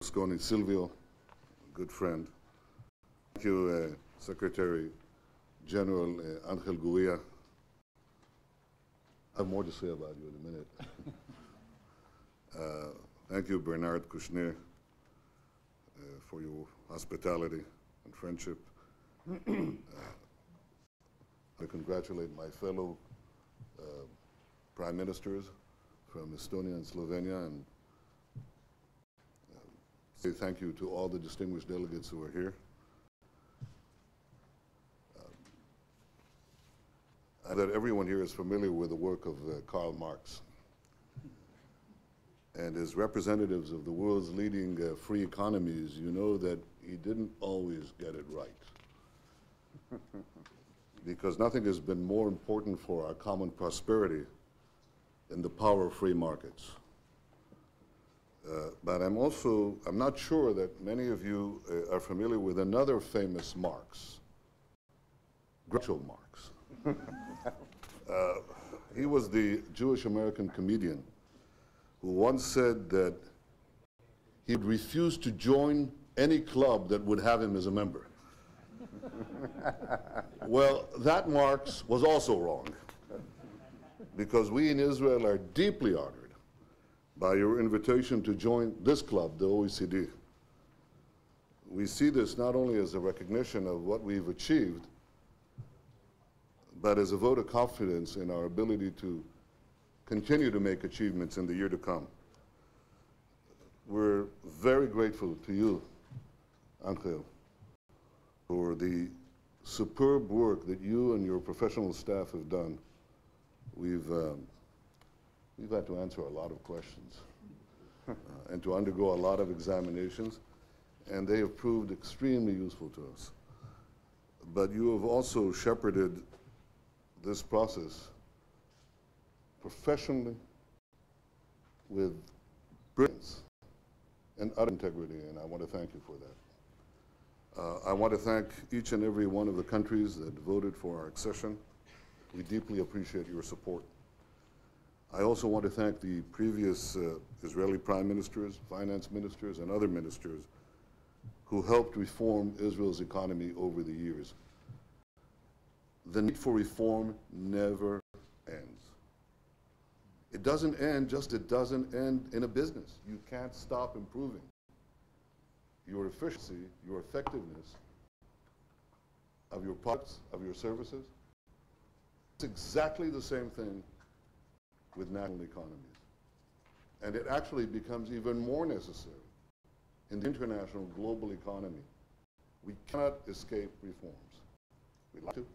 Berlusconi Silvio, good friend. Thank you, Secretary General Angel Gurria. I have more to say about you in a minute. Thank you, Bernard Kouchner, for your hospitality and friendship. I congratulate my fellow prime ministers from Estonia and Slovenia, and say thank you to all the distinguished delegates who are here. That everyone here is familiar with the work of Karl Marx. And as representatives of the world's leading free economies, you know that he didn't always get it right. Because nothing has been more important for our common prosperity than the power of free markets. But I'm not sure that many of you are familiar with another famous Marx, Groucho Marx. He was the Jewish-American comedian who once said that he would refuse to join any club that would have him as a member. Well, that Marx was also wrong, because we in Israel are deeply honored by your invitation to join this club, the OECD. We see this not only as a recognition of what we've achieved, but as a vote of confidence in our ability to continue to make achievements in the year to come. We're very grateful to you, Angel, for the superb work that you and your professional staff have done. We've had to answer a lot of questions and to undergo a lot of examinations, and they have proved extremely useful to us. But you have also shepherded this process professionally, with brilliance and utter integrity, and I want to thank you for that. I want to thank each and every one of the countries that voted for our accession. We deeply appreciate your support. I also want to thank the previous Israeli prime ministers, finance ministers, and other ministers who helped reform Israel's economy over the years. The need for reform never ends. It doesn't end, it doesn't end in a business. You can't stop improving your efficiency, your effectiveness of your products, of your services. It's exactly the same thing with national economies. And it actually becomes even more necessary in the international global economy. We cannot escape reforms. We'd like to.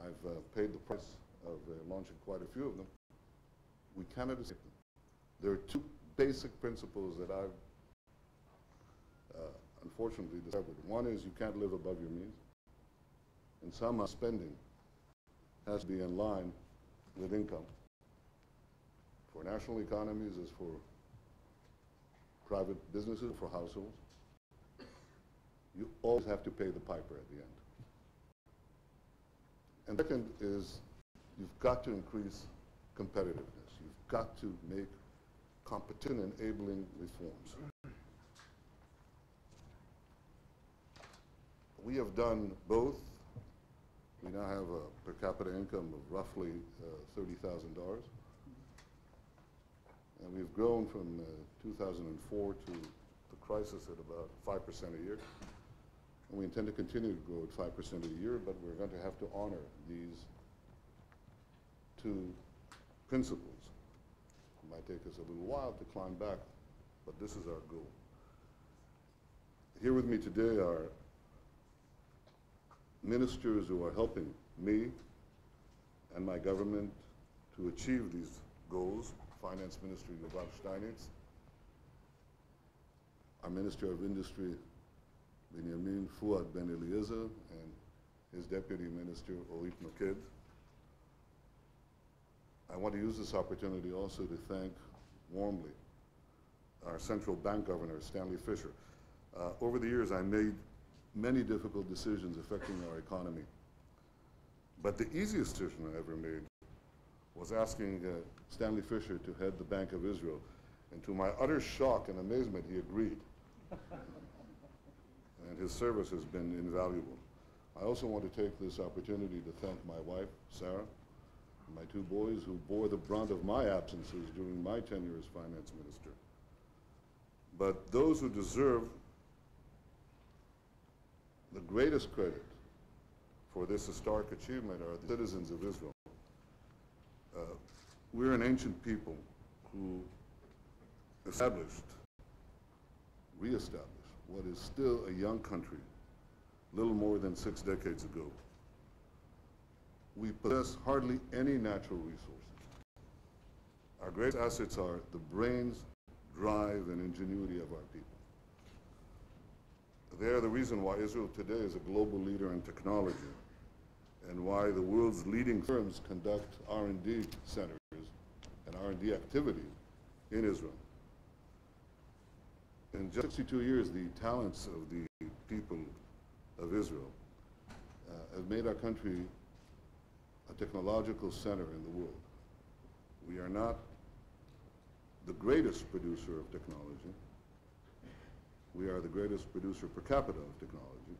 I've paid the price of launching quite a few of them. We cannot escape them. There are two basic principles that I've unfortunately discovered. One is you can't live above your means, and somehow spending has to be in line with income. For national economies, as for private businesses, for households, you always have to pay the piper at the end. And second is you've got to increase competitiveness. You've got to make competition enabling reforms. We have done both. We now have a per capita income of roughly $30,000. And we've grown from 2004 to the crisis at about 5% a year. And we intend to continue to grow at 5% a year, but we're going to have to honor these two principles. It might take us a little while to climb back, but this is our goal. Here with me today are ministers who are helping me and my government to achieve these goals. Finance Minister Yuval Steinitz, our Minister of Industry Benjamin Fuad Ben Eliezer, and his Deputy Minister Orit Noked. I want to use this opportunity also to thank warmly our central bank governor, Stanley Fischer. Over the years, I made many difficult decisions affecting our economy. But the easiest decision I ever made was asking Stanley Fischer to head the Bank of Israel. And to my utter shock and amazement, he agreed. And his service has been invaluable. I also want to take this opportunity to thank my wife, Sarah, and my two boys who bore the brunt of my absences during my tenure as finance minister. But those who deserve the greatest credit for this historic achievement are the citizens of Israel. We're an ancient people who established, reestablished what is still a young country, little more than 6 decades ago. We possess hardly any natural resources. Our great assets are the brains, drive, and ingenuity of our people. They are the reason why Israel today is a global leader in technology and why the world's leading firms conduct R&D centers and R&D activity in Israel. In just 62 years, the talents of the people of Israel have made our country a technological center in the world. We are not the greatest producer of technology. We are the greatest producer per capita of technology,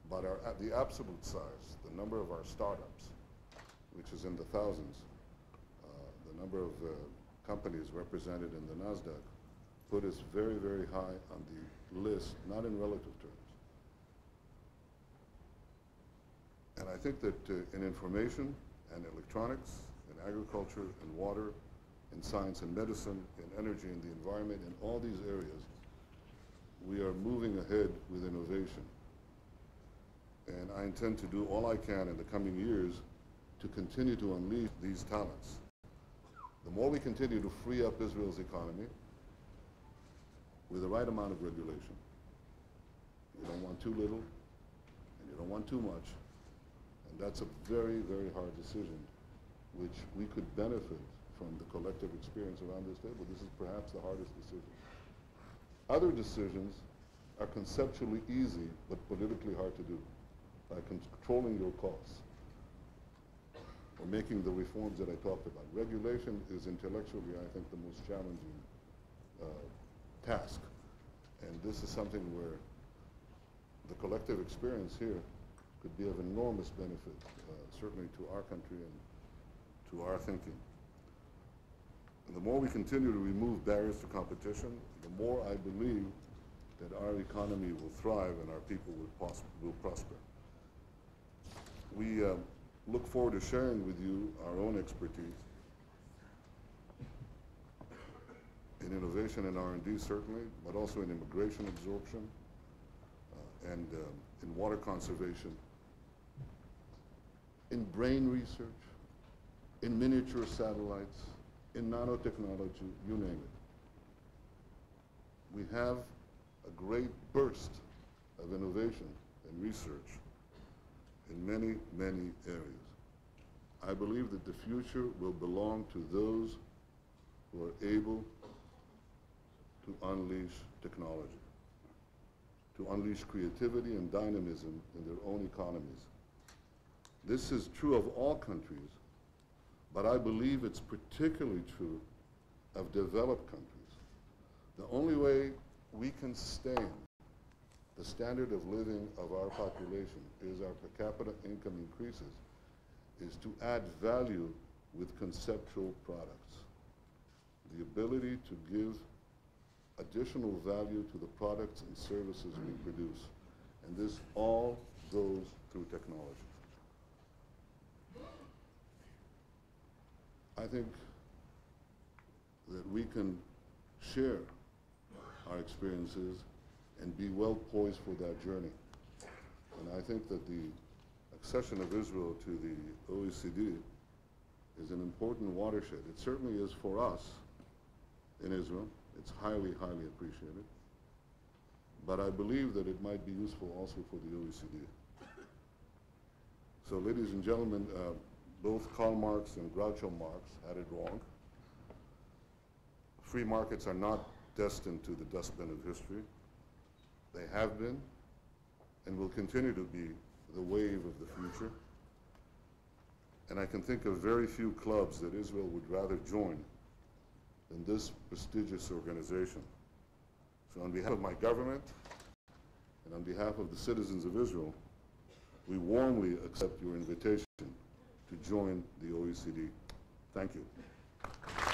but the absolute size, the number of our startups, which is in the thousands, the number of companies represented in the NASDAQ, put us very, very high on the list, not in relative terms. And I think that in information and electronics, in agriculture and water, in science and medicine, in energy and the environment, in all these areas, we are moving ahead with innovation. And I intend to do all I can in the coming years to continue to unleash these talents. The more we continue to free up Israel's economy with the right amount of regulation, you don't want too little and you don't want too much, and that's a very, very hard decision which we could benefit from the collective experience around this table. This is perhaps the hardest decision. Other decisions are conceptually easy but politically hard to do, like controlling your costs or making the reforms that I talked about. Regulation is intellectually, I think, the most challenging task. And this is something where the collective experience here could be of enormous benefit, certainly to our country and to our thinking. And the more we continue to remove barriers to competition, the more I believe that our economy will thrive and our people will prosper. We look forward to sharing with you our own expertise in innovation and R&D, certainly, but also in immigration absorption and in water conservation, in brain research, in miniature satellites, in nanotechnology, you name it. We have a great burst of innovation and research in many, many areas. I believe that the future will belong to those who are able to unleash technology, to unleash creativity and dynamism in their own economies. This is true of all countries, but I believe it's particularly true of developed countries. The only way we can sustain the standard of living of our population is our per capita income increases, is to add value with conceptual products. The ability to give additional value to the products and services we produce. And this all goes through technology. I think that we can share our experiences and be well poised for that journey. And I think that the accession of Israel to the OECD is an important watershed. It certainly is for us in Israel. It's highly, highly appreciated. But I believe that it might be useful also for the OECD. So ladies and gentlemen, both Karl Marx and Groucho Marx had it wrong. Free markets are not destined to the dustbin of history. They have been and will continue to be the wave of the future. And I can think of very few clubs that Israel would rather join in this prestigious organization. So on behalf of my government and on behalf of the citizens of Israel, we warmly accept your invitation to join the OECD. Thank you.